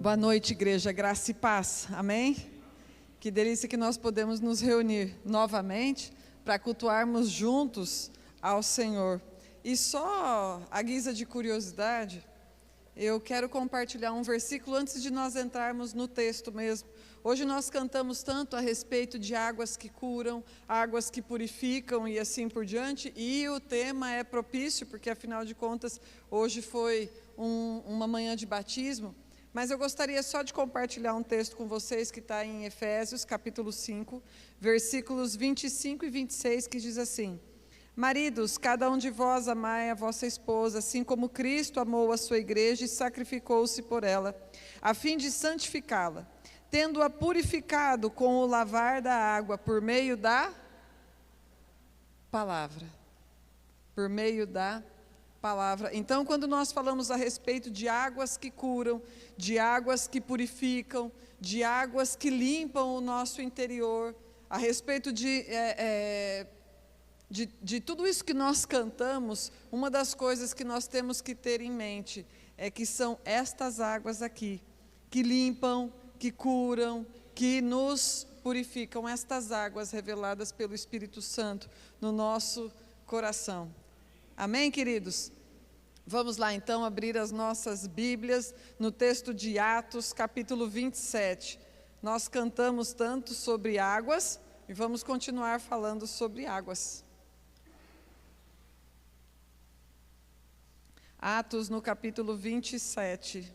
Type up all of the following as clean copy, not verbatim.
Boa noite, igreja, graça e paz, amém? Que delícia que nós podemos nos reunir novamente para cultuarmos juntos ao Senhor. E só a guisa de curiosidade, eu quero compartilhar um versículo antes de nós entrarmos no texto mesmo. Hoje nós cantamos tanto a respeito de águas que curam, águas que purificam e assim por diante, e o tema é propício, porque afinal de contas, hoje foi uma manhã de batismo. Mas eu gostaria só de compartilhar um texto com vocês que está em Efésios, capítulo 5, versículos 25 e 26, que diz assim: Maridos, cada um de vós amai a vossa esposa, assim como Cristo amou a sua igreja e sacrificou-se por ela, a fim de santificá-la, tendo-a purificado com o lavar da água por meio da palavra. Por meio da palavra. Então, quando nós falamos a respeito de águas que curam, de águas que purificam, de águas que limpam o nosso interior, a respeito de tudo isso que nós cantamos, uma das coisas que nós temos que ter em mente é que são estas águas aqui, que limpam, que curam, que nos purificam, estas águas reveladas pelo Espírito Santo no nosso coração. Amém, queridos? Vamos lá então abrir as nossas Bíblias no texto de Atos, capítulo 27. Nós cantamos tanto sobre águas e vamos continuar falando sobre águas. Atos no capítulo 27.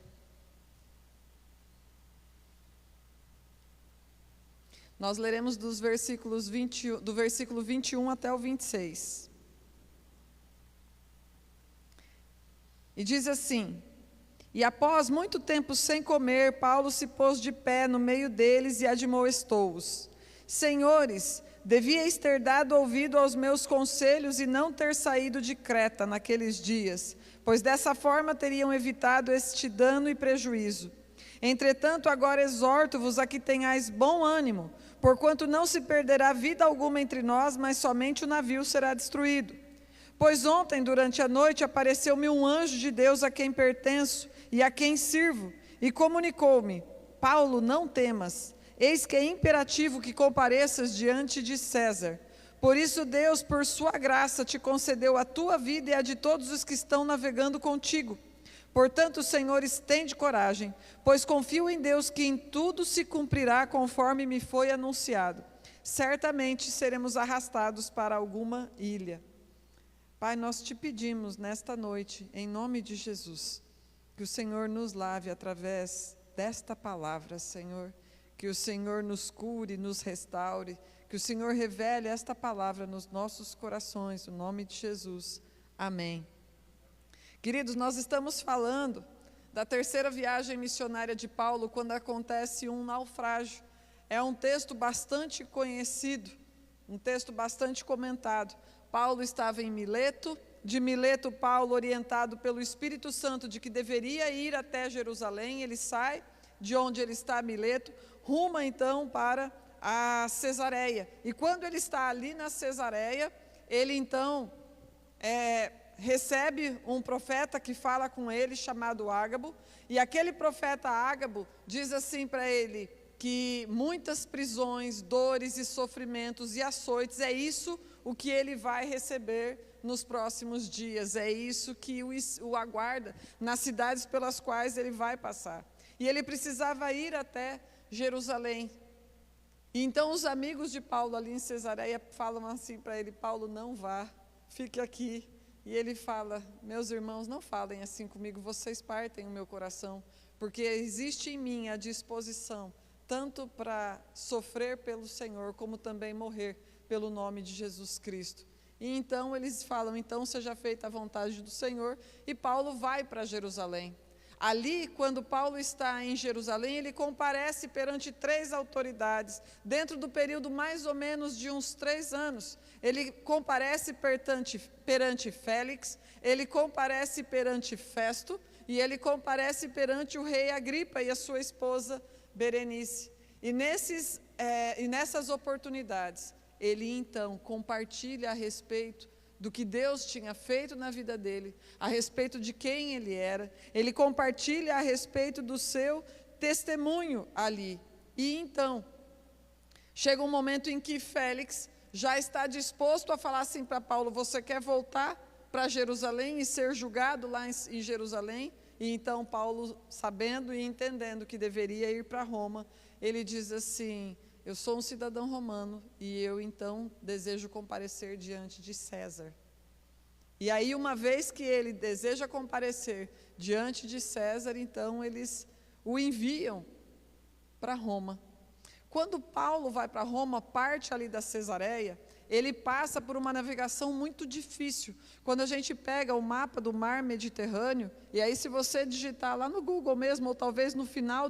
Nós leremos do versículo 21 até o 26. E diz assim: E após muito tempo sem comer, Paulo se pôs de pé no meio deles e admoestou-os: Senhores, devíeis ter dado ouvido aos meus conselhos e não ter saído de Creta naqueles dias, pois dessa forma teriam evitado este dano e prejuízo. Entretanto, agora exorto-vos a que tenhais bom ânimo, porquanto não se perderá vida alguma entre nós, mas somente o navio será destruído. Pois ontem, durante a noite, apareceu-me um anjo de Deus a quem pertenço e a quem sirvo, e comunicou-me: Paulo, não temas, eis que é imperativo que compareças diante de César. Por isso Deus, por sua graça, te concedeu a tua vida e a de todos os que estão navegando contigo. Portanto, senhores, tende coragem, pois confio em Deus que em tudo se cumprirá conforme me foi anunciado. Certamente seremos arrastados para alguma ilha. Pai, nós te pedimos nesta noite, em nome de Jesus, que o Senhor nos lave através desta palavra, Senhor, que o Senhor nos cure, nos restaure, que o Senhor revele esta palavra nos nossos corações, no nome de Jesus. Amém. Queridos, nós estamos falando da terceira viagem missionária de Paulo, quando acontece um naufrágio. É um texto bastante conhecido, um texto bastante comentado. Paulo estava em Mileto. De Mileto, Paulo, orientado pelo Espírito Santo de que deveria ir até Jerusalém, ele sai de onde ele está, Mileto, ruma então para a Cesareia. E quando ele está ali na Cesareia, ele então recebe um profeta que fala com ele, chamado Ágabo, e aquele profeta Ágabo diz assim para ele, que muitas prisões, dores e sofrimentos e açoites, é isso o que ele vai receber nos próximos dias, é isso que o aguarda nas cidades pelas quais ele vai passar. E ele precisava ir até Jerusalém. E então os amigos de Paulo ali em Cesareia falam assim para ele: Paulo, não vá, fique aqui. E ele fala: meus irmãos, não falem assim comigo, vocês partem o meu coração, porque existe em mim a disposição tanto para sofrer pelo Senhor, como também morrer pelo nome de Jesus Cristo. E então eles falam: então seja feita a vontade do Senhor, e Paulo vai para Jerusalém. Ali, quando Paulo está em Jerusalém, ele comparece perante 3 autoridades, dentro do período mais ou menos de uns 3 anos. Ele comparece perante Félix, ele comparece perante Festo, e ele comparece perante o rei Agripa e a sua esposa Berenice. E nessas oportunidades, ele então compartilha a respeito do que Deus tinha feito na vida dele, a respeito de quem ele era. Ele compartilha a respeito do seu testemunho ali. E então, chega um momento em que Félix já está disposto a falar assim para Paulo: você quer voltar para Jerusalém e ser julgado lá em Jerusalém? E então Paulo, sabendo e entendendo que deveria ir para Roma, ele diz assim: eu sou um cidadão romano e eu então desejo comparecer diante de César. E aí, uma vez que ele deseja comparecer diante de César, então eles o enviam para Roma. Quando Paulo vai para Roma, parte ali da Cesareia, ele passa por uma navegação muito difícil. Quando a gente pega o mapa do mar Mediterrâneo, e aí se você digitar lá no Google mesmo, ou talvez no final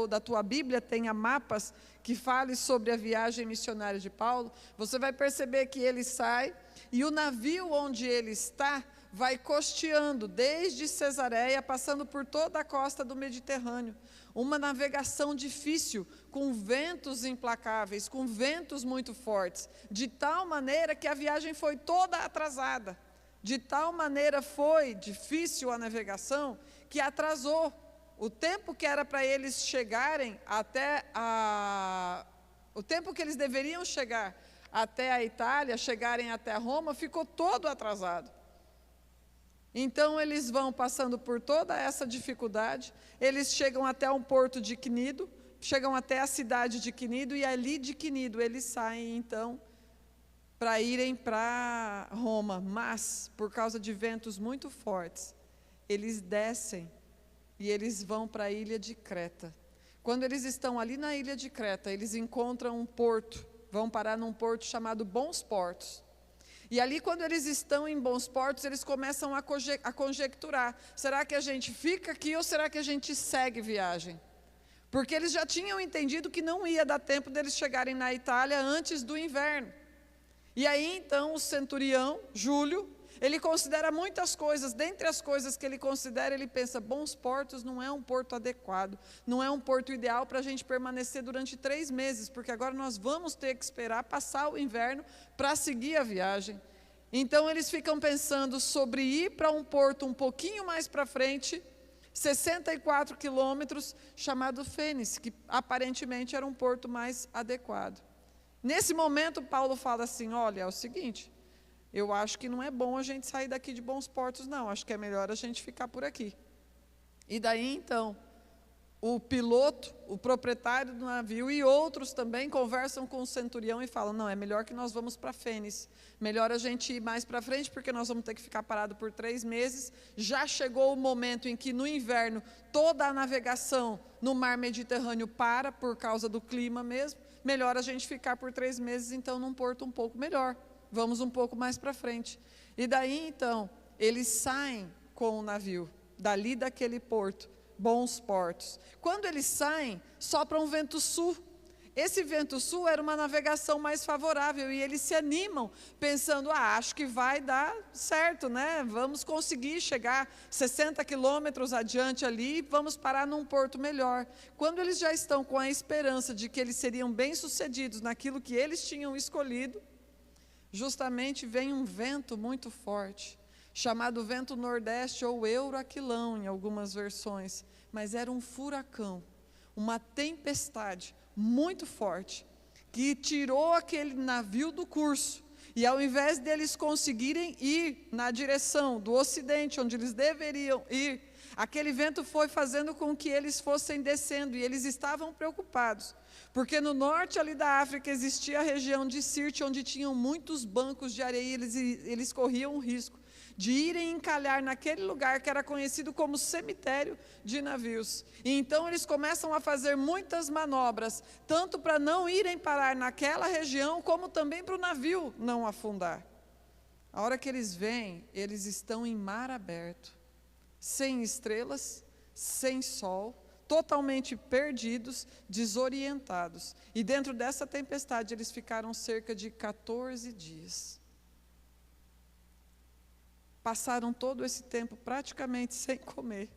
da tua Bíblia tenha mapas que falem sobre a viagem missionária de Paulo, você vai perceber que ele sai, e o navio onde ele está vai costeando desde Cesareia, passando por toda a costa do Mediterrâneo. Uma navegação difícil, com ventos implacáveis, com ventos muito fortes, de tal maneira que a viagem foi toda atrasada. De tal maneira foi difícil a navegação, que atrasou. O tempo que era para eles chegarem o tempo que eles deveriam chegar até a Itália, chegarem até Roma, ficou todo atrasado. Então eles vão passando por toda essa dificuldade, eles chegam até um porto de Cnido, chegam até a cidade de Cnido, e ali de Cnido eles saem então para irem para Roma, mas por causa de ventos muito fortes, eles descem e eles vão para a ilha de Creta. Quando eles estão ali na ilha de Creta, eles encontram um porto, vão parar num porto chamado Bons Portos. E ali, quando eles estão em Bons Portos, eles começam a conjecturar: será que a gente fica aqui ou será que a gente segue viagem? Porque eles já tinham entendido que não ia dar tempo deles chegarem na Itália antes do inverno. E aí, então, o centurião, Júlio, ele considera muitas coisas. Dentre as coisas que ele considera, ele pensa: Bons Portos não é um porto adequado, não é um porto ideal para a gente permanecer durante 3 meses, porque agora nós vamos ter que esperar passar o inverno para seguir a viagem. Então eles ficam pensando sobre ir para um porto um pouquinho mais para frente, 64 quilômetros, chamado Fênix, que aparentemente era um porto mais adequado. Nesse momento, Paulo fala assim: olha, é o seguinte, eu acho que não é bom a gente sair daqui de Bons Portos, não. Acho que é melhor a gente ficar por aqui. E daí, então, o piloto, o proprietário do navio e outros também conversam com o centurião e falam: não, é melhor que nós vamos para Fênix. Melhor a gente ir mais para frente, porque nós vamos ter que ficar parado por 3 meses. Já chegou o momento em que, no inverno, toda a navegação no mar Mediterrâneo para, por causa do clima mesmo. Melhor a gente ficar por 3 meses, então, num porto um pouco melhor. Vamos um pouco mais para frente. E daí, então, eles saem com o navio, dali daquele porto, Bons Portos. Quando eles saem, sopra um vento sul. Esse vento sul era uma navegação mais favorável, e eles se animam, pensando: acho que vai dar certo, né? Vamos conseguir chegar 60 quilômetros adiante ali, vamos parar num porto melhor. Quando eles já estão com a esperança de que eles seriam bem-sucedidos naquilo que eles tinham escolhido, justamente vem um vento muito forte, chamado vento nordeste ou euroaquilão em algumas versões, mas era um furacão, uma tempestade muito forte, que tirou aquele navio do curso, e ao invés deles conseguirem ir na direção do ocidente, onde eles deveriam ir, aquele vento foi fazendo com que eles fossem descendo, e eles estavam preocupados, porque no norte ali da África existia a região de Sirte, onde tinham muitos bancos de areia, e eles corriam o risco de irem encalhar naquele lugar que era conhecido como cemitério de navios. E então eles começam a fazer muitas manobras, tanto para não irem parar naquela região, como também para o navio não afundar. A hora que eles vêm, eles estão em mar aberto, sem estrelas, sem sol, totalmente perdidos, desorientados. E dentro dessa tempestade eles ficaram cerca de 14 dias. Passaram todo esse tempo praticamente sem comer,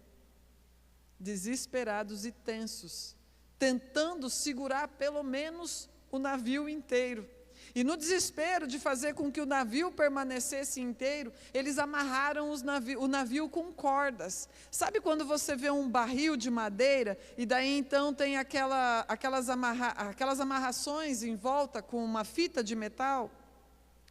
desesperados e tensos, tentando segurar pelo menos o navio inteiro. E no desespero de fazer com que o navio permanecesse inteiro, eles amarraram o navio com cordas. Sabe quando você vê um barril de madeira, e daí então tem aquelas amarrações em volta com uma fita de metal?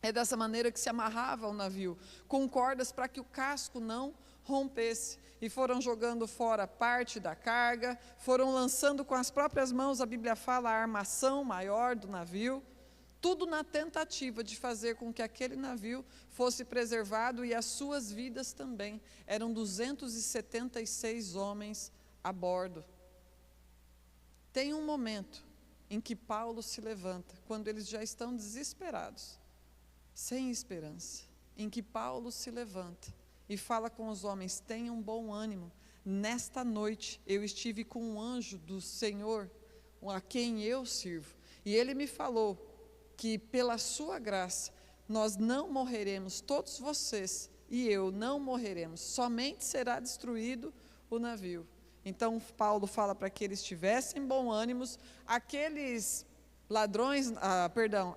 É dessa maneira que se amarrava o navio, com cordas para que o casco não rompesse. E foram jogando fora parte da carga, foram lançando com as próprias mãos, a Bíblia fala, a armação maior do navio, tudo na tentativa de fazer com que aquele navio fosse preservado e as suas vidas também. Eram 276 homens a bordo. Tem um momento em que Paulo se levanta, quando eles já estão desesperados, sem esperança, em que Paulo se levanta e fala com os homens: tenham bom ânimo, nesta noite eu estive com um anjo do Senhor, a quem eu sirvo, e ele me falou que pela sua graça nós não morreremos, todos vocês e eu não morreremos, somente será destruído o navio. Então Paulo fala para que eles tivessem bom ânimo. Aqueles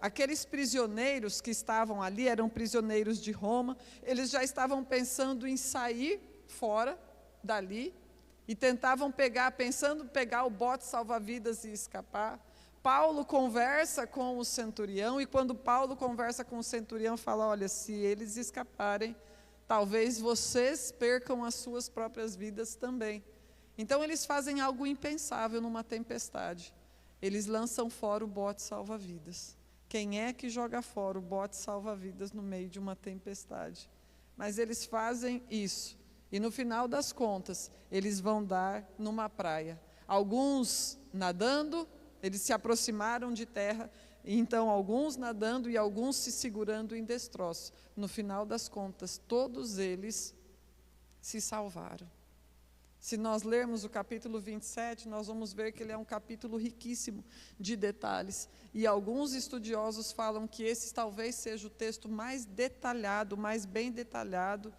aqueles prisioneiros que estavam ali, eram prisioneiros de Roma, eles já estavam pensando em sair fora dali, e tentavam pensando em pegar o bote salva-vidas e escapar. Paulo conversa com o centurião, e quando Paulo conversa com o centurião, fala: olha, se eles escaparem, talvez vocês percam as suas próprias vidas também. Então eles fazem algo impensável numa tempestade. Eles lançam fora o bote salva-vidas. Quem é que joga fora o bote salva-vidas no meio de uma tempestade? Mas eles fazem isso, e no final das contas, eles vão dar numa praia. Alguns nadando, eles se aproximaram de terra, então alguns nadando e alguns se segurando em destroços. No final das contas, todos eles se salvaram. Se nós lermos o capítulo 27, nós vamos ver que ele é um capítulo riquíssimo de detalhes. E alguns estudiosos falam que esse talvez seja o texto mais detalhado, mais bem detalhado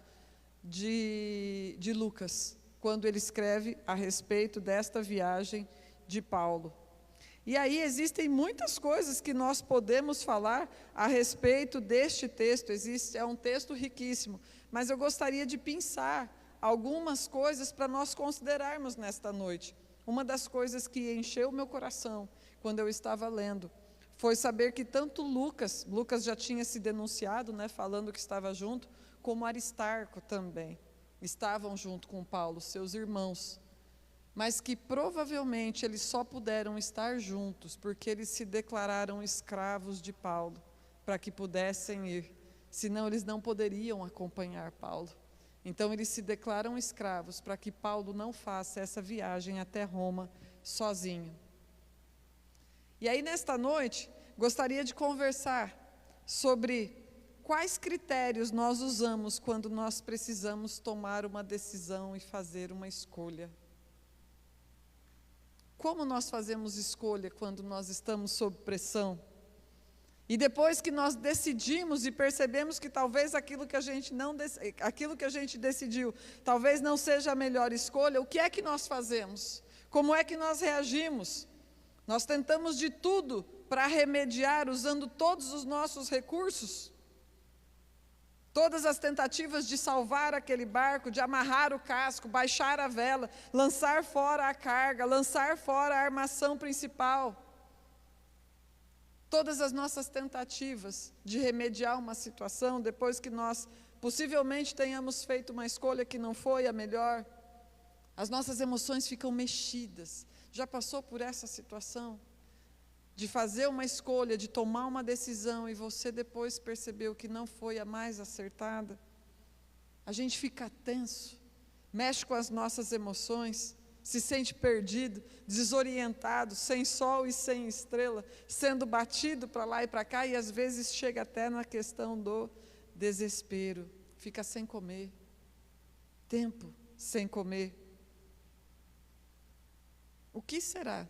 de Lucas, quando ele escreve a respeito desta viagem de Paulo. E aí existem muitas coisas que nós podemos falar a respeito deste texto. É um texto riquíssimo, mas eu gostaria de pensar algumas coisas para nós considerarmos nesta noite. Uma das coisas que encheu o meu coração quando eu estava lendo foi saber que tanto Lucas já tinha se denunciado, falando que estava junto, como Aristarco também estavam junto com Paulo, seus irmãos, mas que provavelmente eles só puderam estar juntos porque eles se declararam escravos de Paulo, para que pudessem ir, senão eles não poderiam acompanhar Paulo. Então eles se declaram escravos para que Paulo não faça essa viagem até Roma sozinho. E aí nesta noite, gostaria de conversar sobre quais critérios nós usamos quando nós precisamos tomar uma decisão e fazer uma escolha. Como nós fazemos escolha quando nós estamos sob pressão? E depois que nós decidimos e percebemos que talvez aquilo que a gente decidiu talvez não seja a melhor escolha, o que é que nós fazemos? Como é que nós reagimos? Nós tentamos de tudo para remediar, usando todos os nossos recursos. Todas as tentativas de salvar aquele barco, de amarrar o casco, baixar a vela, lançar fora a carga, lançar fora a armação principal. Todas as nossas tentativas de remediar uma situação, depois que nós possivelmente tenhamos feito uma escolha que não foi a melhor, as nossas emoções ficam mexidas. Já passou por essa situação? De fazer uma escolha, de tomar uma decisão e você depois percebeu que não foi a mais acertada? A gente fica tenso, mexe com as nossas emoções, se sente perdido, desorientado, sem sol e sem estrela, sendo batido para lá e para cá, e às vezes chega até na questão do desespero, fica sem comer, tempo sem comer. O que será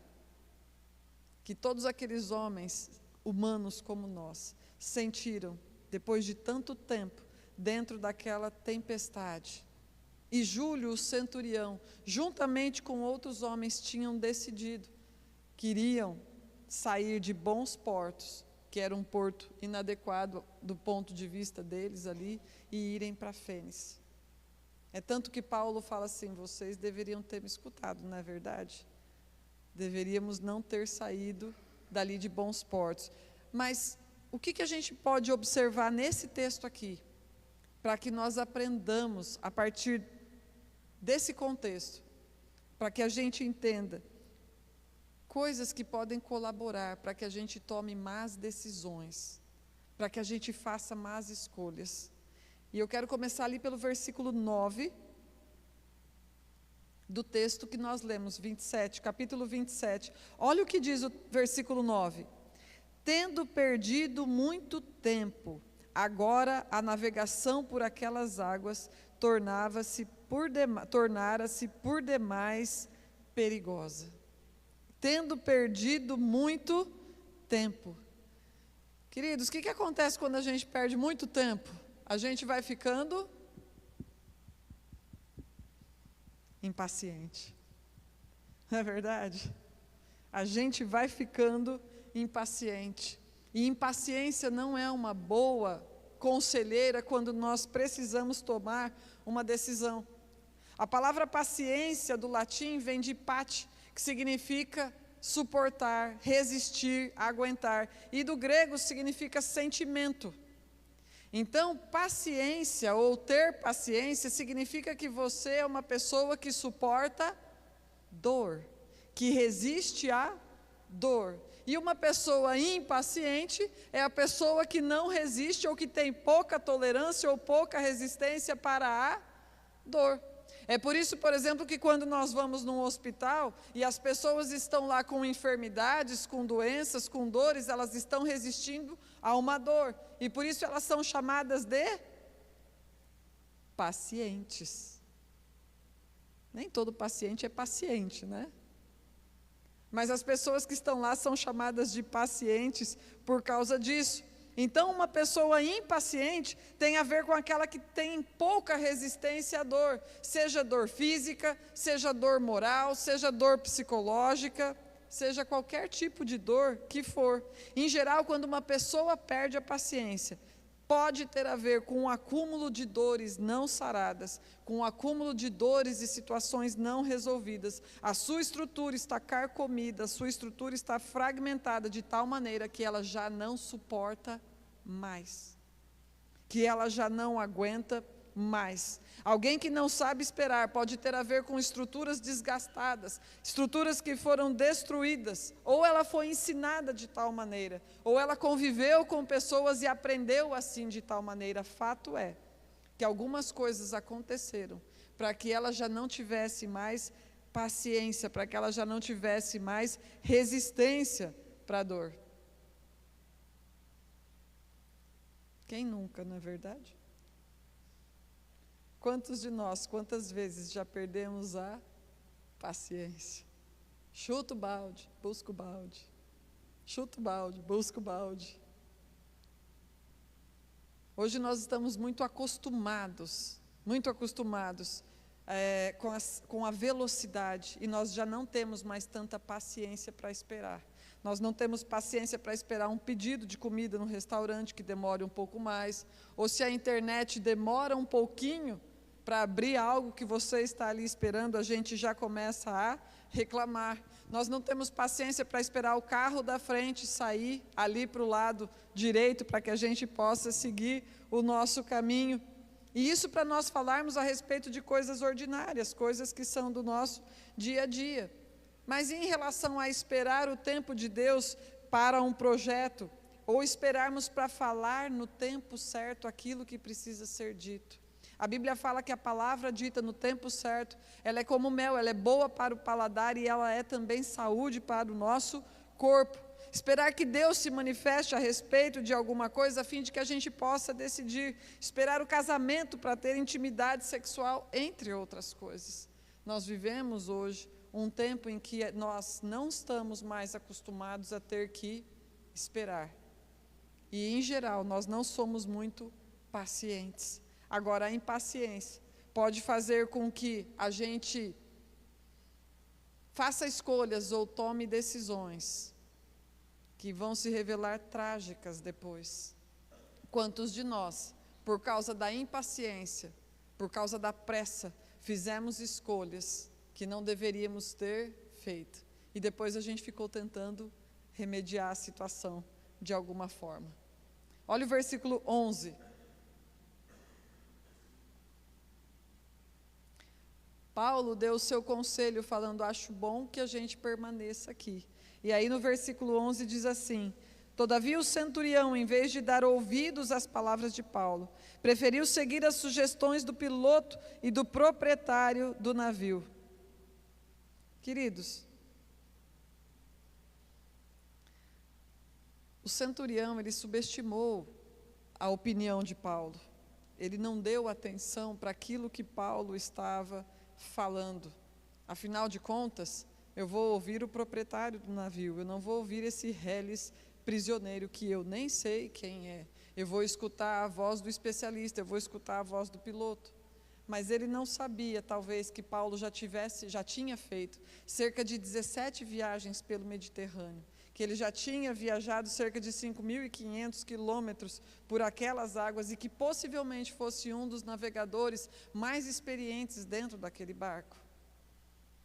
que todos aqueles homens humanos como nós sentiram depois de tanto tempo dentro daquela tempestade? E Júlio, o centurião, juntamente com outros homens, tinham decidido que iriam sair de bons portos que era um porto inadequado do ponto de vista deles ali, e irem para Fênice. É tanto que Paulo fala assim: vocês deveriam ter me escutado, não é verdade? Deveríamos não ter saído dali de bons portos. Mas o que a gente pode observar nesse texto aqui, para que nós aprendamos a partir desse contexto, para que a gente entenda coisas que podem colaborar para que a gente tome más decisões, para que a gente faça más escolhas. E eu quero começar ali pelo versículo 9 do texto que nós lemos, 27, capítulo 27. Olha o que diz o versículo 9: tendo perdido muito tempo, agora a navegação por aquelas águas tornara-se por demais perigosa. Tendo perdido muito tempo. Queridos, o que acontece quando a gente perde muito tempo? A gente vai ficando impaciente. Não é verdade? A gente vai ficando impaciente. E impaciência não é uma boa conselheira quando nós precisamos tomar uma decisão. A palavra paciência do latim vem de pati, que significa suportar, resistir, aguentar. E do grego significa sentimento. Então, paciência ou ter paciência significa que você é uma pessoa que suporta dor, que resiste à dor. E uma pessoa impaciente é a pessoa que não resiste ou que tem pouca tolerância ou pouca resistência para a dor. É por isso, por exemplo, que quando nós vamos num hospital e as pessoas estão lá com enfermidades, com doenças, com dores, elas estão resistindo a uma dor. E por isso elas são chamadas de pacientes. Nem todo paciente é paciente, né? Mas as pessoas que estão lá são chamadas de pacientes por causa disso. Então, uma pessoa impaciente tem a ver com aquela que tem pouca resistência à dor, seja dor física, seja dor moral, seja dor psicológica, seja qualquer tipo de dor que for. Em geral, quando uma pessoa perde a paciência, pode ter a ver com um acúmulo de dores não saradas, com um acúmulo de dores e situações não resolvidas. A sua estrutura está carcomida, a sua estrutura está fragmentada de tal maneira que ela já não suporta mais, que ela já não aguenta mais. Alguém que não sabe esperar pode ter a ver com estruturas desgastadas, estruturas que foram destruídas, ou ela foi ensinada de tal maneira, ou ela conviveu com pessoas e aprendeu assim de tal maneira. Fato é que algumas coisas aconteceram para que ela já não tivesse mais paciência, para que ela já não tivesse mais resistência para a dor. Quem nunca, não é verdade? Quantos de nós, quantas vezes já perdemos a paciência? Chuta o balde, busca o balde. Chuta o balde, busca o balde. Hoje nós estamos muito acostumados com a velocidade, e nós já não temos mais tanta paciência para esperar. Nós não temos paciência para esperar um pedido de comida no restaurante que demore um pouco mais, ou se a internet demora um pouquinho para abrir algo que você está ali esperando, a gente já começa a reclamar. Nós não temos paciência para esperar o carro da frente sair ali para o lado direito, para que a gente possa seguir o nosso caminho. E isso para nós falarmos a respeito de coisas ordinárias, coisas que são do nosso dia a dia. Mas em relação a esperar o tempo de Deus para um projeto, ou esperarmos para falar no tempo certo aquilo que precisa ser dito. A Bíblia fala que a palavra dita no tempo certo, ela é como mel, ela é boa para o paladar e ela é também saúde para o nosso corpo. Esperar que Deus se manifeste a respeito de alguma coisa a fim de que a gente possa decidir. Esperar o casamento para ter intimidade sexual, entre outras coisas. Nós vivemos hoje um tempo em que nós não estamos mais acostumados a ter que esperar. E, em geral, nós não somos muito pacientes. Agora, a impaciência pode fazer com que a gente faça escolhas ou tome decisões que vão se revelar trágicas depois. Quantos de nós, por causa da impaciência, por causa da pressa, fizemos escolhas que não deveríamos ter feito, e depois a gente ficou tentando remediar a situação de alguma forma. Olha o versículo 11. Paulo deu o seu conselho falando: acho bom que a gente permaneça aqui. E aí no versículo 11 diz assim: todavia o centurião, em vez de dar ouvidos às palavras de Paulo, preferiu seguir as sugestões do piloto e do proprietário do navio. Queridos, o centurião, ele subestimou a opinião de Paulo. Ele não deu atenção para aquilo que Paulo estava falando. Afinal de contas, eu vou ouvir o proprietário do navio, eu não vou ouvir esse reles prisioneiro que eu nem sei quem é. Eu vou escutar a voz do especialista, eu vou escutar a voz do piloto. Mas ele não sabia, talvez, que Paulo já tinha feito cerca de 17 viagens pelo Mediterrâneo, que ele já tinha viajado cerca de 5.500 quilômetros por aquelas águas e que possivelmente fosse um dos navegadores mais experientes dentro daquele barco.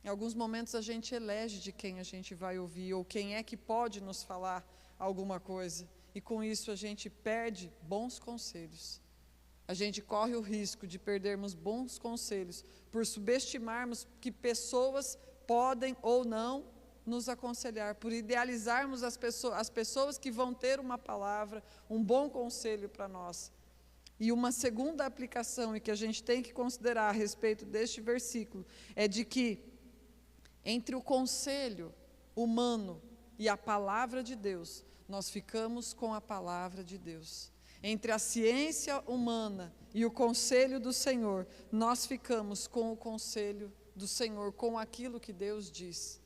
Em alguns momentos a gente elege de quem a gente vai ouvir ou quem é que pode nos falar alguma coisa, e com isso a gente perde bons conselhos. A gente corre o risco de perdermos bons conselhos por subestimarmos que pessoas podem ou não nos aconselhar, por idealizarmos as pessoas que vão ter uma palavra, um bom conselho para nós. E uma segunda aplicação, e que a gente tem que considerar a respeito deste versículo, é de que entre o conselho humano e a palavra de Deus, nós ficamos com a palavra de Deus. Entre a ciência humana e o conselho do Senhor, nós ficamos com o conselho do Senhor, com aquilo que Deus diz.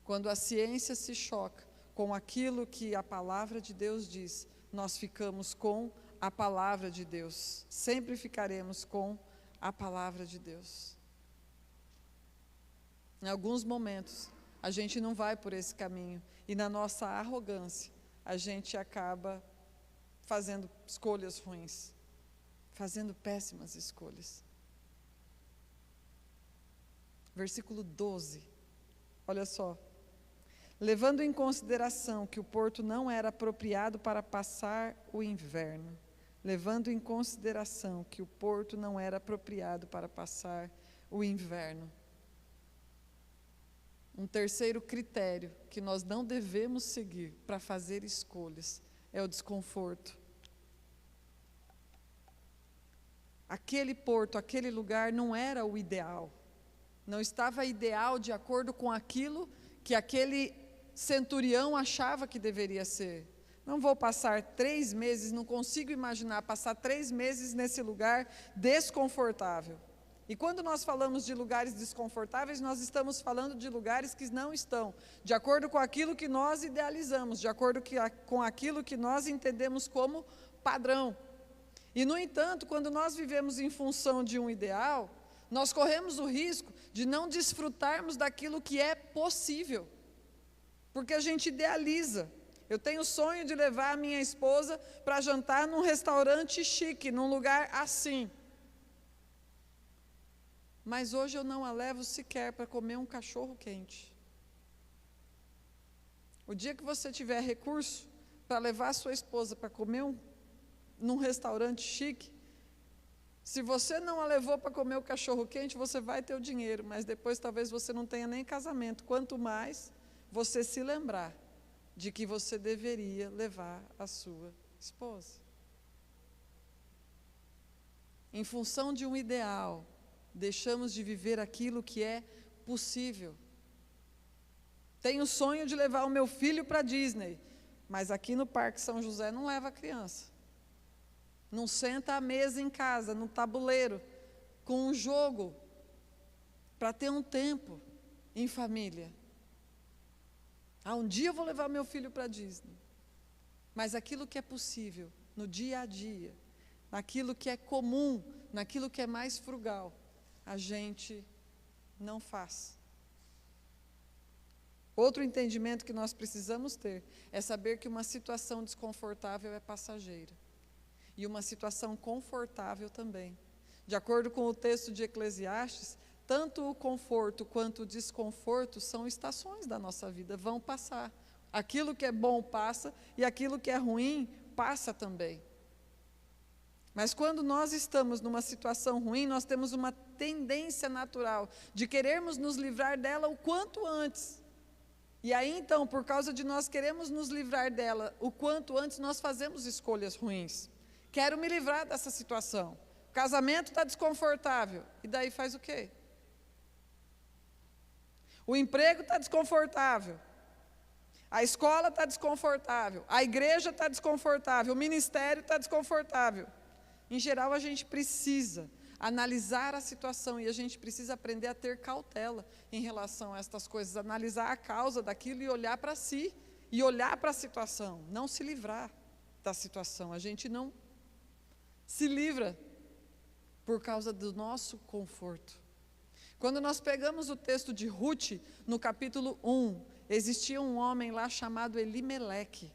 Quando a ciência se choca com aquilo que a palavra de Deus diz, nós ficamos com a palavra de Deus. Sempre ficaremos com a palavra de Deus. Em alguns momentos, a gente não vai por esse caminho, e na nossa arrogância, a gente acaba fazendo escolhas ruins, fazendo péssimas escolhas. Versículo 12, olha só. Levando em consideração que o porto não era apropriado para passar o inverno. Levando em consideração que o porto não era apropriado para passar o inverno. Um terceiro critério que nós não devemos seguir para fazer escolhas é o desconforto. Aquele porto, aquele lugar não era o ideal. Não estava ideal de acordo com aquilo que aquele centurião achava que deveria ser. Não vou passar 3 meses, não consigo imaginar passar 3 meses nesse lugar desconfortável. E quando nós falamos de lugares desconfortáveis, nós estamos falando de lugares que não estão de acordo com aquilo que nós idealizamos, de acordo com aquilo que nós entendemos como padrão. E, no entanto, quando nós vivemos em função de um ideal, nós corremos o risco de não desfrutarmos daquilo que é possível, porque a gente idealiza. Eu tenho o sonho de levar a minha esposa para jantar num restaurante chique, num lugar assim. Mas hoje eu não a levo sequer para comer um cachorro quente. O dia que você tiver recurso para levar a sua esposa para comer num restaurante chique, se você não a levou para comer o cachorro quente, você vai ter o dinheiro, mas depois talvez você não tenha nem casamento. Quanto mais você se lembrar de que você deveria levar a sua esposa. Em função de um ideal, deixamos de viver aquilo que é possível. Tenho o sonho de levar o meu filho para a Disney, mas aqui no Parque São José não leva a criança. Não senta à mesa em casa, no tabuleiro, com um jogo, para ter um tempo em família. Um dia eu vou levar meu filho para a Disney. Mas aquilo que é possível, no dia a dia, naquilo que é comum, naquilo que é mais frugal, a gente não faz. Outro entendimento que nós precisamos ter é saber que uma situação desconfortável é passageira. E uma situação confortável também. De acordo com o texto de Eclesiastes, tanto o conforto quanto o desconforto são estações da nossa vida, vão passar. Aquilo que é bom passa e aquilo que é ruim passa também. Mas quando nós estamos numa situação ruim, nós temos uma tendência natural de querermos nos livrar dela o quanto antes. E aí então, por causa de nós queremos nos livrar dela o quanto antes, nós fazemos escolhas ruins. Quero me livrar dessa situação. O casamento está desconfortável. E daí faz o quê? O emprego está desconfortável. A escola está desconfortável. A igreja está desconfortável. O ministério está desconfortável. Em geral, a gente precisa analisar a situação e a gente precisa aprender a ter cautela em relação a estas coisas, analisar a causa daquilo e olhar para si, e olhar para a situação, não se livrar da situação. A gente não se livra por causa do nosso conforto. Quando nós pegamos o texto de Ruth, no capítulo 1, existia um homem lá chamado Elimeleque.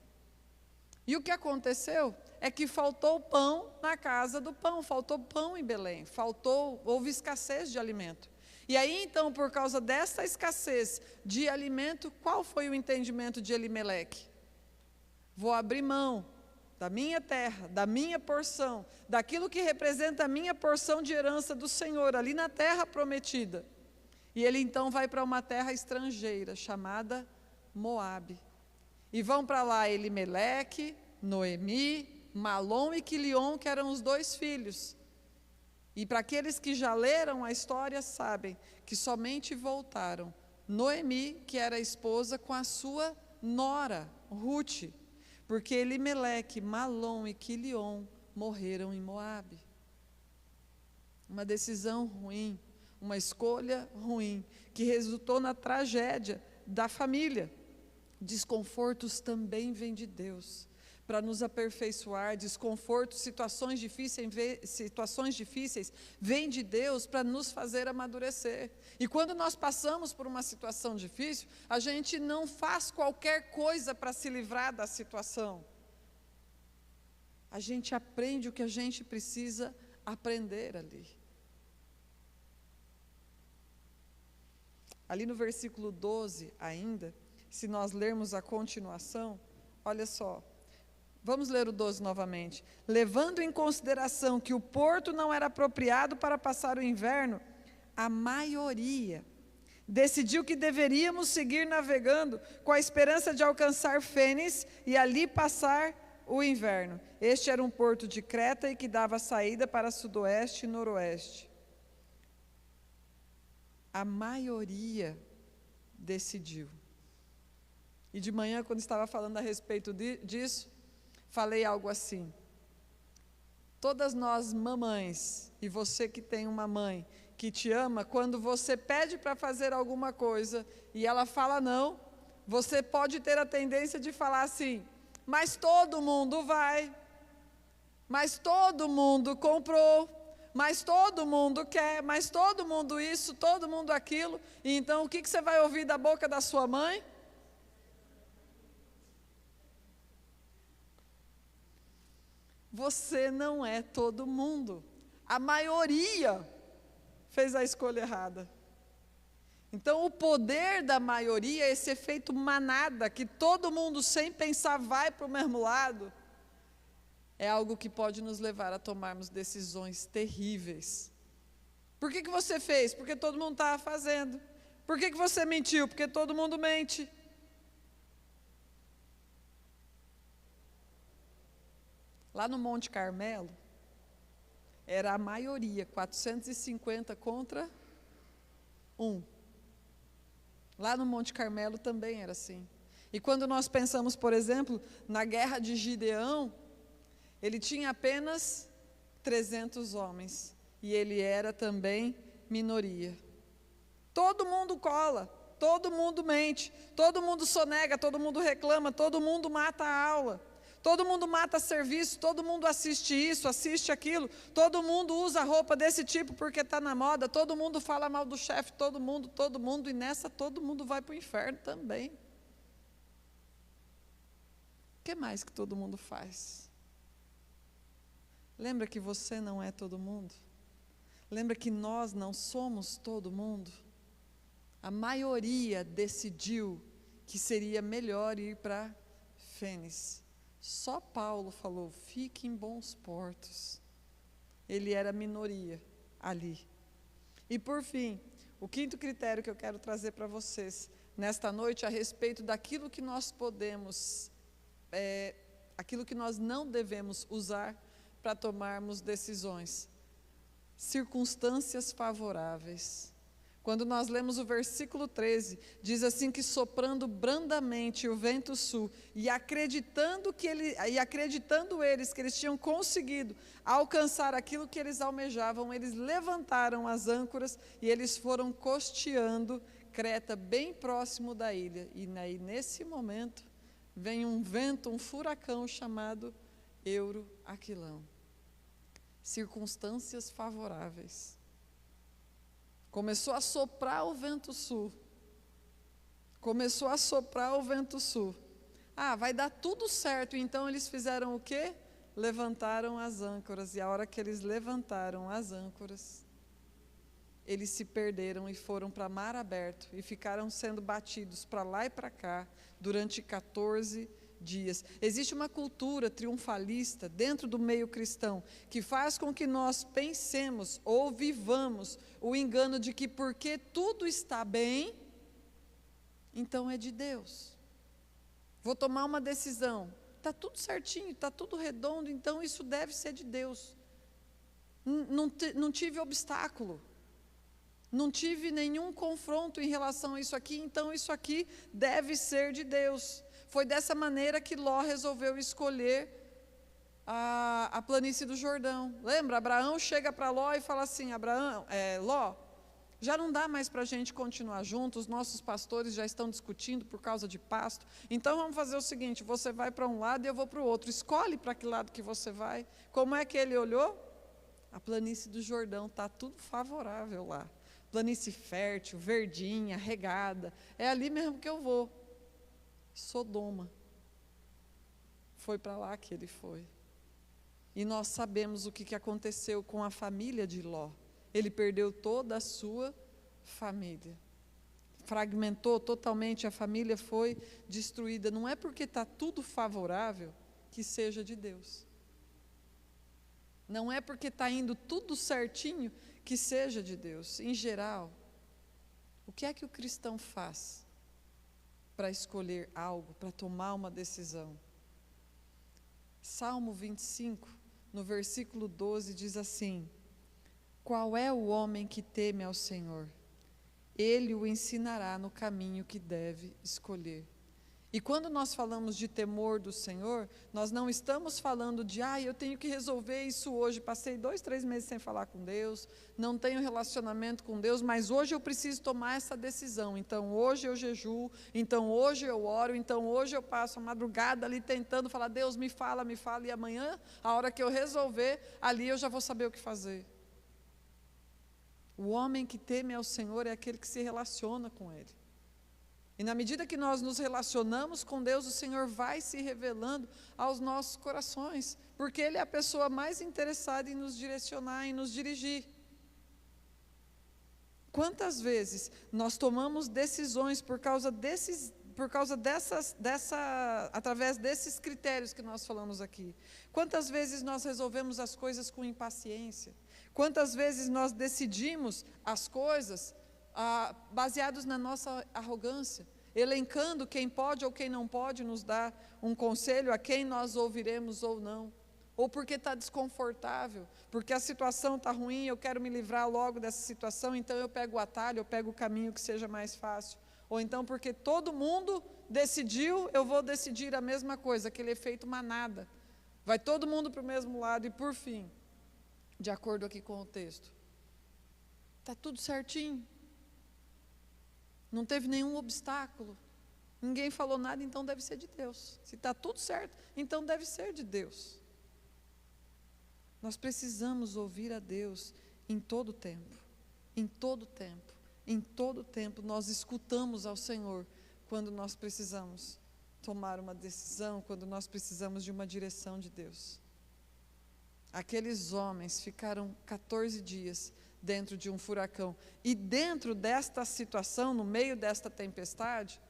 E o que aconteceu é que faltou pão na casa do pão, faltou pão em Belém, houve escassez de alimento. E aí então, por causa dessa escassez de alimento, qual foi o entendimento de Elimeleque? Vou abrir mão da minha terra, da minha porção, daquilo que representa a minha porção de herança do Senhor, ali na terra prometida. E ele então vai para uma terra estrangeira, chamada Moabe. E vão para lá Elimeleque, Noemi, Malom e Quilion, que eram os 2 filhos. E para aqueles que já leram a história, sabem que somente voltaram Noemi, que era a esposa, com a sua nora, Ruth, porque Elimeleque, Malom e Quilion morreram em Moabe. Uma decisão ruim, uma escolha ruim, que resultou na tragédia da família. Desconfortos também vêm de Deus, para nos aperfeiçoar. Desconfortos, situações difíceis vêm de Deus para nos fazer amadurecer. E quando nós passamos por uma situação difícil, a gente não faz qualquer coisa para se livrar da situação. A gente aprende o que a gente precisa aprender ali. Ali no versículo 12 ainda, se nós lermos a continuação, olha só, vamos ler o 12 novamente. Levando em consideração que o porto não era apropriado para passar o inverno, a maioria decidiu que deveríamos seguir navegando com a esperança de alcançar Fênix e ali passar o inverno. Este era um porto de Creta e que dava saída para sudoeste e noroeste. A maioria decidiu. E de manhã, quando estava falando a respeito disso, falei algo assim: todas nós mamães, e você que tem uma mãe que te ama, quando você pede para fazer alguma coisa e ela fala não, você pode ter a tendência de falar assim: mas todo mundo vai, mas todo mundo comprou, mas todo mundo quer, mas todo mundo isso, todo mundo aquilo. E então o que você vai ouvir da boca da sua mãe? Você não é todo mundo. A maioria fez a escolha errada. Então o poder da maioria, esse efeito manada, que todo mundo sem pensar vai para o mesmo lado, é algo que pode nos levar a tomarmos decisões terríveis. Por que você fez? Porque todo mundo estava fazendo. Por que você mentiu? Porque todo mundo mente. Lá no Monte Carmelo, era a maioria, 450 contra 1. Lá no Monte Carmelo também era assim. E quando nós pensamos, por exemplo, na guerra de Gideão, ele tinha apenas 300 homens. E ele era também minoria. Todo mundo cola, todo mundo mente, todo mundo sonega, todo mundo reclama, todo mundo mata a aula. todo mundo mata serviço, todo mundo assiste isso, assiste aquilo, todo mundo usa roupa desse tipo porque está na moda, todo mundo fala mal do chefe, todo mundo, e nessa todo mundo vai para o inferno também. O que mais que todo mundo faz? Lembra que você não é todo mundo? Lembra que nós não somos todo mundo? A maioria decidiu que seria melhor ir para Fênix. Só Paulo falou, fique em bons portos. Ele era minoria ali. E por fim, o quinto critério que eu quero trazer para vocês nesta noite a respeito daquilo que nós podemos, aquilo que nós não devemos usar para tomarmos decisões. Circunstâncias favoráveis. Quando nós lemos o versículo 13, diz assim que soprando brandamente o vento sul, e acreditando eles que eles tinham conseguido alcançar aquilo que eles almejavam, eles levantaram as âncoras e eles foram costeando Creta, bem próximo da ilha. E aí, nesse momento, vem um vento, um furacão chamado Euroaquilão. Circunstâncias favoráveis. Começou a soprar o vento sul. Começou a soprar o vento sul. Vai dar tudo certo. Então eles fizeram o quê? Levantaram as âncoras. E a hora que eles levantaram as âncoras, eles se perderam e foram para mar aberto. E ficaram sendo batidos para lá e para cá durante 14 dias. Existe uma cultura triunfalista dentro do meio cristão que faz com que nós pensemos ou vivamos o engano de que porque tudo está bem, então é de Deus. Vou tomar uma decisão, está tudo certinho, está tudo redondo, então isso deve ser de Deus. Não tive obstáculo, não tive nenhum confronto em relação a isso aqui, então isso aqui deve ser de Deus. Foi dessa maneira que Ló resolveu escolher a planície do Jordão. Lembra? Abraão chega para Ló e fala assim, Ló, já não dá mais para a gente continuar juntos, os nossos pastores já estão discutindo por causa de pasto, então vamos fazer o seguinte, você vai para um lado e eu vou para o outro, escolhe para que lado que você vai. Como é que ele olhou? A planície do Jordão, está tudo favorável lá. Planície fértil, verdinha, regada, é ali mesmo que eu vou. Sodoma. Foi para lá que ele foi. E nós sabemos o que aconteceu com a família de Ló. Ele perdeu toda a sua família. Fragmentou totalmente, a família foi destruída. Não é porque está tudo favorável que seja de Deus. Não é porque está indo tudo certinho que seja de Deus. Em geral, o que é que o cristão faz para escolher algo, para tomar uma decisão? Salmo 25, no versículo 12, diz assim: qual é o homem que teme ao Senhor? Ele o ensinará no caminho que deve escolher. E quando nós falamos de temor do Senhor, nós não estamos falando de, eu tenho que resolver isso hoje, passei 2, 3 meses sem falar com Deus, não tenho relacionamento com Deus, mas hoje eu preciso tomar essa decisão, então hoje eu jejuo, então hoje eu oro, então hoje eu passo a madrugada ali tentando falar, Deus me fala, e amanhã, a hora que eu resolver, ali eu já vou saber o que fazer. O homem que teme ao Senhor é aquele que se relaciona com Ele. E na medida que nós nos relacionamos com Deus, o Senhor vai se revelando aos nossos corações, porque Ele é a pessoa mais interessada em nos direcionar, em nos dirigir. Quantas vezes nós tomamos decisões através desses critérios que nós falamos aqui? Quantas vezes nós resolvemos as coisas com impaciência? Quantas vezes nós decidimos as coisas baseados na nossa arrogância, elencando quem pode ou quem não pode nos dar um conselho, a quem nós ouviremos ou não, ou porque está desconfortável, porque a situação está ruim, eu quero me livrar logo dessa situação, então eu pego o atalho, eu pego o caminho que seja mais fácil, ou então porque todo mundo decidiu, eu vou decidir a mesma coisa, aquele efeito manada, vai todo mundo para o mesmo lado, e por fim, de acordo aqui com o texto, está tudo certinho, não teve nenhum obstáculo, Ninguém falou nada, então deve ser de Deus. Se está tudo certo, então deve ser de Deus. Nós precisamos ouvir a Deus em todo tempo. Em todo tempo. Em todo tempo nós escutamos ao Senhor quando nós precisamos tomar uma decisão, quando nós precisamos de uma direção de Deus. Aqueles homens ficaram 14 dias dentro de um furacão. E dentro desta situação, no meio desta tempestade,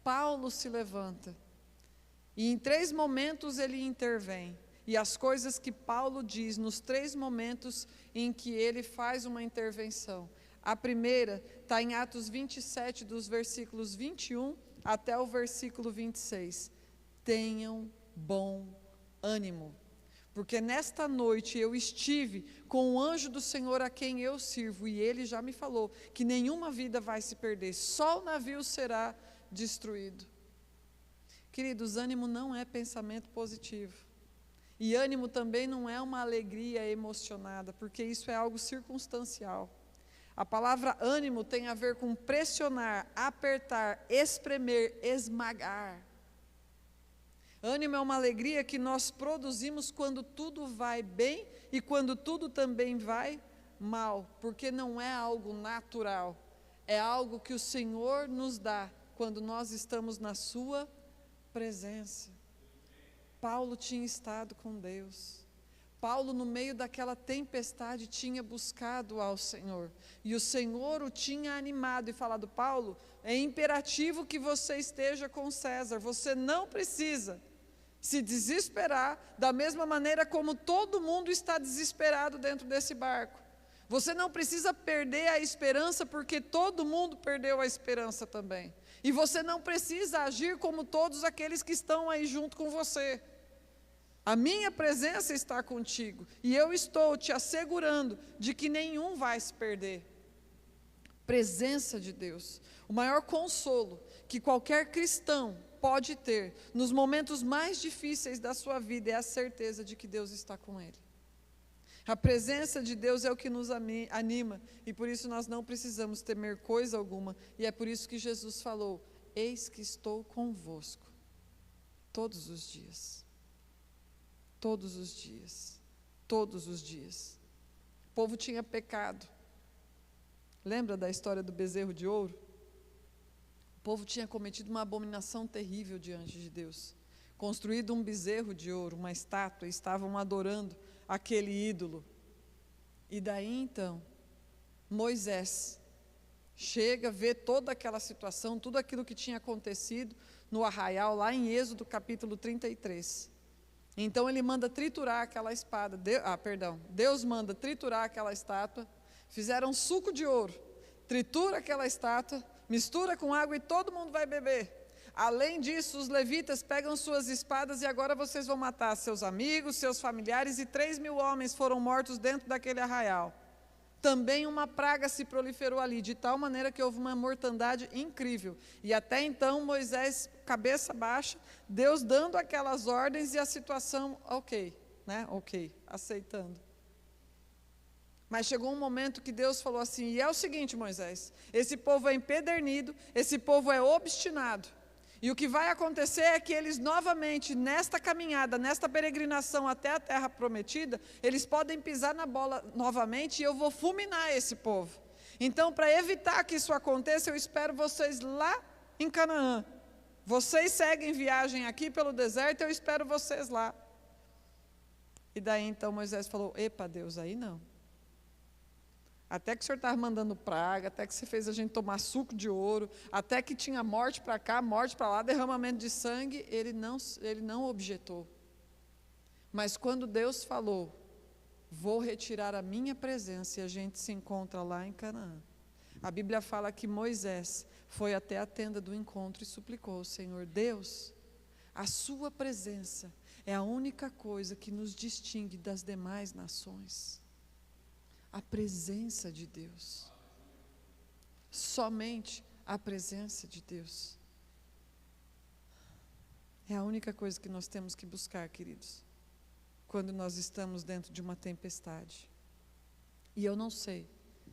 Paulo se levanta. E em 3 momentos ele intervém. E as coisas que Paulo diz nos 3 momentos em que ele faz uma intervenção. A primeira está em Atos 27, dos versículos 21 até o versículo 26. Tenham bom ânimo, porque nesta noite eu estive com o anjo do Senhor a quem eu sirvo, e ele já me falou que nenhuma vida vai se perder, só o navio será destruído. Queridos, ânimo não é pensamento positivo. E ânimo também não é uma alegria emocionada, porque isso é algo circunstancial. A palavra ânimo tem a ver com pressionar, apertar, espremer, esmagar. Ânimo é uma alegria que nós produzimos quando tudo vai bem e quando tudo também vai mal, porque não é algo natural, é algo que o Senhor nos dá quando nós estamos na sua presença. Paulo tinha estado com Deus. Paulo, no meio daquela tempestade, tinha buscado ao Senhor. E o Senhor o tinha animado e falado: Paulo, é imperativo que você esteja com César. Você não precisa se desesperar da mesma maneira como todo mundo está desesperado dentro desse barco. Você não precisa perder a esperança, porque todo mundo perdeu a esperança também. E você não precisa agir como todos aqueles que estão aí junto com você. A minha presença está contigo, e eu estou te assegurando de que nenhum vai se perder. Presença de Deus. O maior consolo que qualquer cristão pode ter nos momentos mais difíceis da sua vida é a certeza de que Deus está com ele. A presença de Deus é o que nos anima, e por isso nós não precisamos temer coisa alguma, e é por isso que Jesus falou: eis que estou convosco todos os dias. Todos os dias, todos os dias. O povo tinha pecado. Lembra da história do bezerro de ouro? O povo tinha cometido uma abominação terrível diante de Deus. Construído um bezerro de ouro, uma estátua, e estavam adorando aquele ídolo. E daí então, Moisés chega, vê toda aquela situação, tudo aquilo que tinha acontecido no arraial, lá em Êxodo capítulo 33. Então ele manda triturar aquela espada, Deus manda triturar aquela estátua, fizeram suco de ouro, tritura aquela estátua, mistura com água e todo mundo vai beber. Além disso, os levitas pegam suas espadas e agora vocês vão matar seus amigos, seus familiares, e 3.000 homens foram mortos dentro daquele arraial. Também uma praga se proliferou ali, de tal maneira que houve uma mortandade incrível. E até então Moisés, cabeça baixa, Deus dando aquelas ordens e a situação, ok, aceitando. Mas chegou um momento que Deus falou assim: e é o seguinte, Moisés, esse povo é empedernido, esse povo é obstinado. E o que vai acontecer é que eles novamente, nesta caminhada, nesta peregrinação até a terra prometida, eles podem pisar na bola novamente e eu vou fulminar esse povo. Então, para evitar que isso aconteça, eu espero vocês lá em Canaã. Vocês seguem viagem aqui pelo deserto, eu espero vocês lá. E daí então Moisés falou: epa, Deus, aí não. Até que o senhor estava mandando praga, até que você fez a gente tomar suco de ouro, até que tinha morte para cá, morte para lá, derramamento de sangue, ele não objetou. Mas quando Deus falou: vou retirar a minha presença, e a gente se encontra lá em Canaã, a Bíblia fala que Moisés foi até a tenda do encontro e suplicou ao Senhor: Deus, a sua presença é a única coisa que nos distingue das demais nações. A presença de Deus. Somente a presença de Deus. É a única coisa que nós temos que buscar, queridos, quando nós estamos dentro de uma tempestade. E eu não sei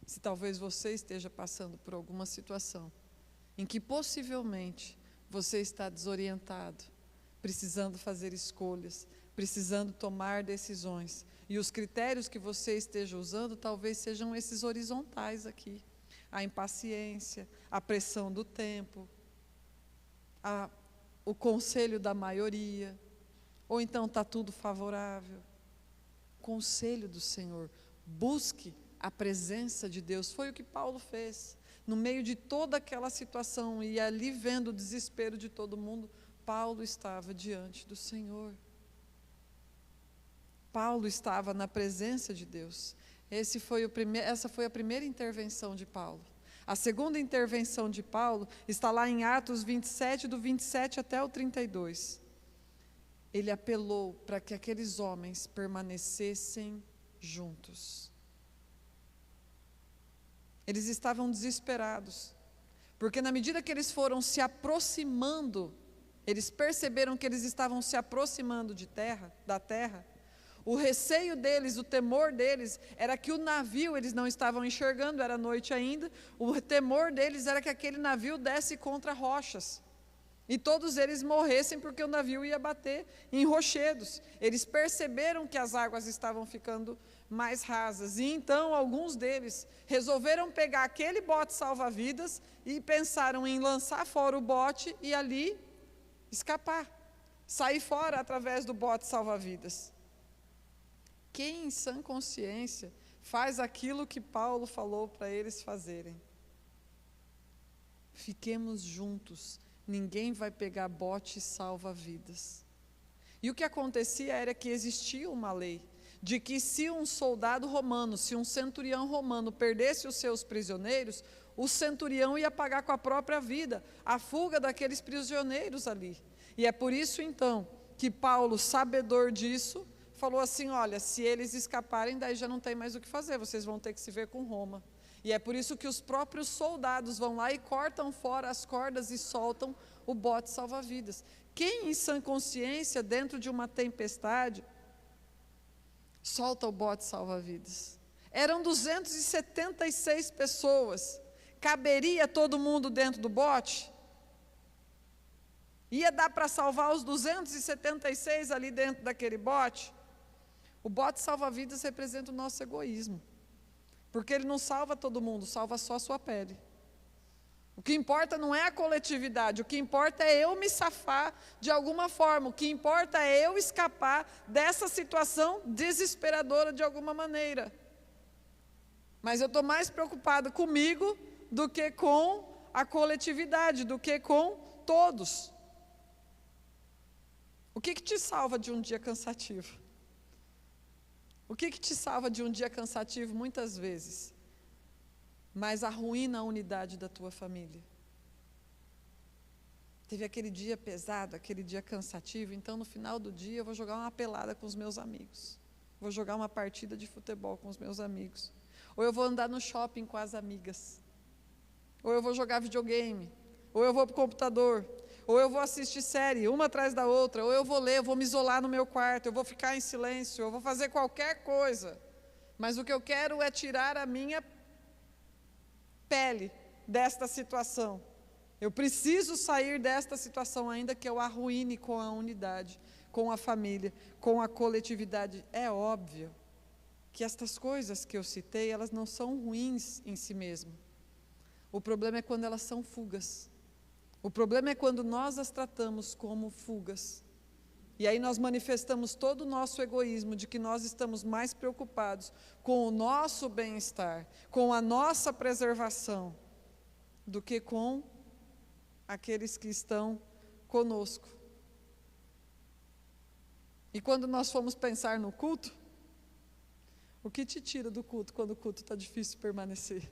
se talvez você esteja passando por alguma situação em que possivelmente você está desorientado, precisando fazer escolhas, precisando tomar decisões. E os critérios que você esteja usando talvez sejam esses horizontais aqui. A impaciência, a pressão do tempo, o conselho da maioria, ou então está tudo favorável. Conselho do Senhor, busque a presença de Deus. Foi o que Paulo fez. No meio de toda aquela situação, e ali vendo o desespero de todo mundo, Paulo estava diante do Senhor. Paulo estava na presença de Deus. Essa foi a primeira intervenção de Paulo. A segunda intervenção de Paulo está lá em Atos 27, do 27 até o 32. Ele apelou para que aqueles homens permanecessem juntos. Eles estavam desesperados, porque na medida que eles foram se aproximando, eles perceberam que eles estavam se aproximando da terra. O receio deles, o temor deles, era que o navio, eles não estavam enxergando, era noite ainda, o temor deles era que aquele navio desse contra rochas, e todos eles morressem porque o navio ia bater em rochedos. Eles perceberam que as águas estavam ficando mais rasas, e então alguns deles resolveram pegar aquele bote salva-vidas e pensaram em lançar fora o bote e ali escapar, sair fora através do bote salva-vidas. Quem em sã consciência faz aquilo que Paulo falou para eles fazerem? Fiquemos juntos, ninguém vai pegar bote salva-vidas. E o que acontecia era que existia uma lei, de que se um soldado romano, se um centurião romano perdesse os seus prisioneiros, o centurião ia pagar com a própria vida a fuga daqueles prisioneiros ali. E é por isso então que Paulo, sabedor disso, falou assim: olha, se eles escaparem, daí já não tem mais o que fazer, vocês vão ter que se ver com Roma. E é por isso que os próprios soldados vão lá e cortam fora as cordas e soltam o bote salva-vidas. Quem em sã consciência, dentro de uma tempestade, solta o bote salva-vidas? Eram 276 pessoas, caberia todo mundo dentro do bote? Ia dar para salvar os 276 ali dentro daquele bote? O bote salva-vidas representa o nosso egoísmo, porque ele não salva todo mundo, salva só a sua pele. O que importa não é a coletividade, o que importa é eu me safar de alguma forma, o que importa é eu escapar dessa situação desesperadora de alguma maneira. Mas eu estou mais preocupada comigo do que com a coletividade, do que com todos. O que te salva de um dia cansativo? O que te salva de um dia cansativo muitas vezes? Mas arruína a unidade da tua família. Teve aquele dia pesado, aquele dia cansativo, então no final do dia eu vou jogar uma pelada com os meus amigos. Vou jogar uma partida de futebol com os meus amigos. Ou eu vou andar no shopping com as amigas. Ou eu vou jogar videogame. Ou eu vou para o computador. Ou eu vou assistir série, uma atrás da outra. Ou eu vou ler, eu vou me isolar no meu quarto, eu vou ficar em silêncio, eu vou fazer qualquer coisa. Mas o que eu quero é tirar a minha pele desta situação. Eu preciso sair desta situação, ainda que eu arruine com a unidade, com a família, com a coletividade. É óbvio que estas coisas que eu citei, elas não são ruins em si mesmas. O problema é quando elas são fugas. O problema é quando nós as tratamos como fugas. E aí nós manifestamos todo o nosso egoísmo, de que nós estamos mais preocupados com o nosso bem-estar, com a nossa preservação, do que com aqueles que estão conosco. E quando nós formos pensar no culto, o que te tira do culto quando o culto está difícil de permanecer?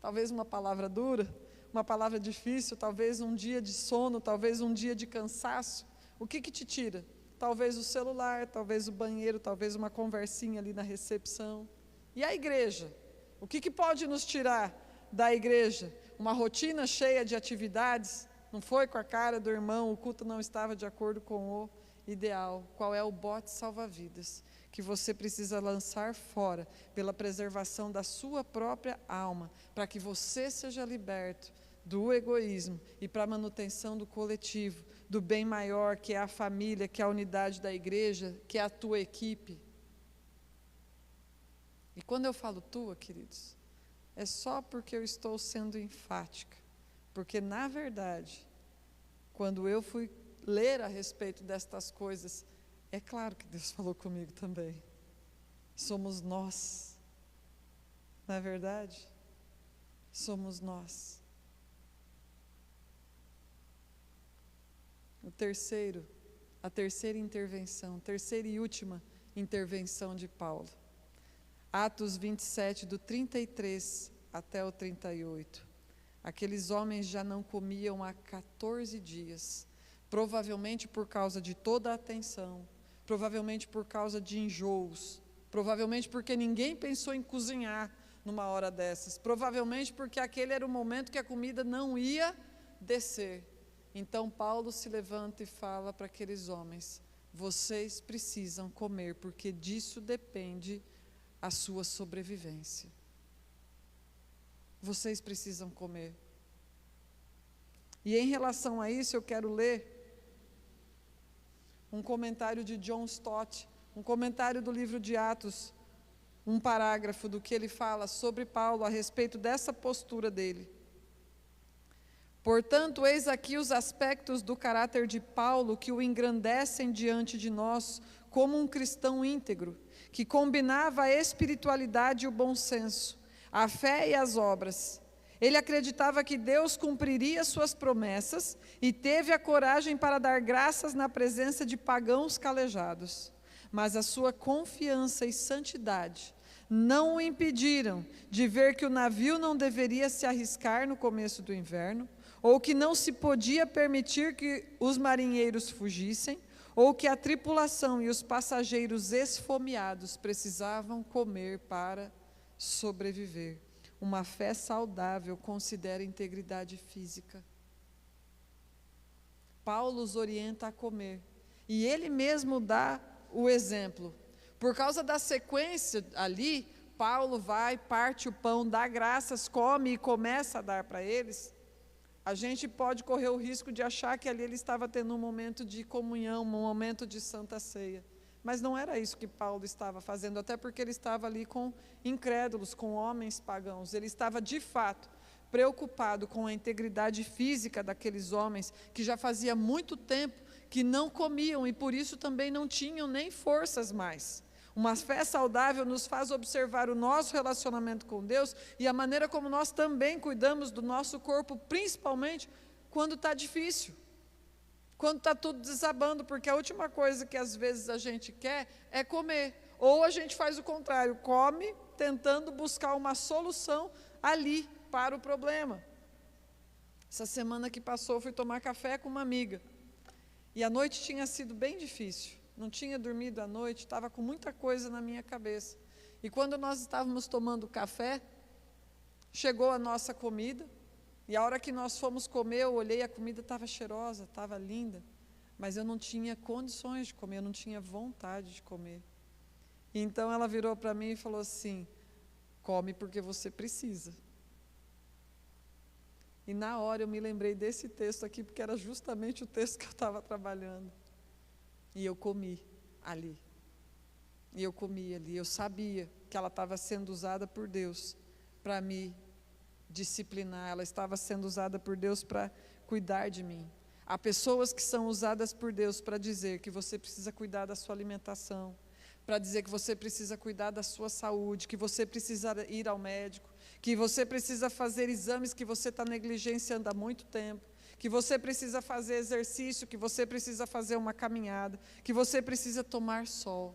Talvez uma palavra dura, uma palavra difícil, talvez um dia de sono, talvez um dia de cansaço. O que te tira? Talvez o celular, talvez o banheiro, talvez uma conversinha ali na recepção. E a igreja? O que pode nos tirar da igreja? Uma rotina cheia de atividades? Não foi com a cara do irmão, o culto não estava de acordo com o ideal. Qual é o bote salva-vidas que você precisa lançar fora pela preservação da sua própria alma, para que você seja liberto do egoísmo e para a manutenção do coletivo, do bem maior, que é a família, que é a unidade da igreja, que é a tua equipe. E quando eu falo tua, queridos, é só porque eu estou sendo enfática, porque, na verdade, quando eu fui ler a respeito destas coisas, é claro que Deus falou comigo também. Somos nós, não é verdade? Somos nós. A terceira intervenção, terceira e última intervenção de Paulo. Atos 27, do 33 até o 38. Aqueles homens já não comiam há 14 dias, provavelmente por causa de toda a atenção, provavelmente por causa de enjoos, provavelmente porque ninguém pensou em cozinhar numa hora dessas, provavelmente porque aquele era o momento que a comida não ia descer. Então Paulo se levanta e fala para aqueles homens: vocês precisam comer, porque disso depende a sua sobrevivência. Vocês precisam comer. E em relação a isso eu quero ler um comentário de John Stott, um comentário do livro de Atos, um parágrafo do que ele fala sobre Paulo a respeito dessa postura dele. Portanto, eis aqui os aspectos do caráter de Paulo que o engrandecem diante de nós como um cristão íntegro, que combinava a espiritualidade e o bom senso, a fé e as obras. Ele acreditava que Deus cumpriria suas promessas e teve a coragem para dar graças na presença de pagãos calejados. Mas a sua confiança e santidade não o impediram de ver que o navio não deveria se arriscar no começo do inverno, ou que não se podia permitir que os marinheiros fugissem, ou que a tripulação e os passageiros esfomeados precisavam comer para sobreviver. Uma fé saudável considera integridade física. Paulo os orienta a comer, e ele mesmo dá o exemplo. Por causa da sequência ali, Paulo vai, parte o pão, dá graças, come e começa a dar para eles. A gente pode correr o risco de achar que ali ele estava tendo um momento de comunhão, um momento de santa ceia. Mas não era isso que Paulo estava fazendo, até porque ele estava ali com incrédulos, com homens pagãos. Ele estava, de fato, preocupado com a integridade física daqueles homens, que já fazia muito tempo que não comiam e por isso também não tinham nem forças mais. Uma fé saudável nos faz observar o nosso relacionamento com Deus e a maneira como nós também cuidamos do nosso corpo, principalmente quando está difícil, quando está tudo desabando, porque a última coisa que às vezes a gente quer é comer, ou a gente faz o contrário, come tentando buscar uma solução ali para o problema. Essa semana que passou, eu fui tomar café com uma amiga, e a noite tinha sido bem difícil. Não tinha dormido à noite, estava com muita coisa na minha cabeça. E quando nós estávamos tomando café, chegou a nossa comida, e a hora que nós fomos comer, eu olhei, a comida estava cheirosa, estava linda, mas eu não tinha condições de comer, eu não tinha vontade de comer. E então ela virou para mim e falou assim: come porque você precisa. E na hora eu me lembrei desse texto aqui, porque era justamente o texto que eu estava trabalhando. E eu comi ali. E eu comi ali. Eu sabia que ela estava sendo usada por Deus para me disciplinar. Ela estava sendo usada por Deus para cuidar de mim. Há pessoas que são usadas por Deus para dizer que você precisa cuidar da sua alimentação, para dizer que você precisa cuidar da sua saúde, que você precisa ir ao médico, que você precisa fazer exames que você está negligenciando há muito tempo, que você precisa fazer exercício, que você precisa fazer uma caminhada, que você precisa tomar sol.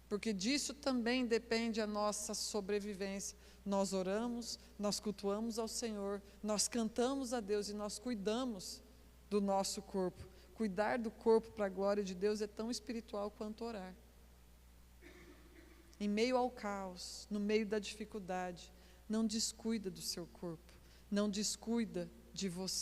Porque disso também depende a nossa sobrevivência. Nós oramos, nós cultuamos ao Senhor, nós cantamos a Deus e nós cuidamos do nosso corpo. Cuidar do corpo para a glória de Deus é tão espiritual quanto orar. Em meio ao caos, no meio da dificuldade, não descuida do seu corpo, não descuida de você.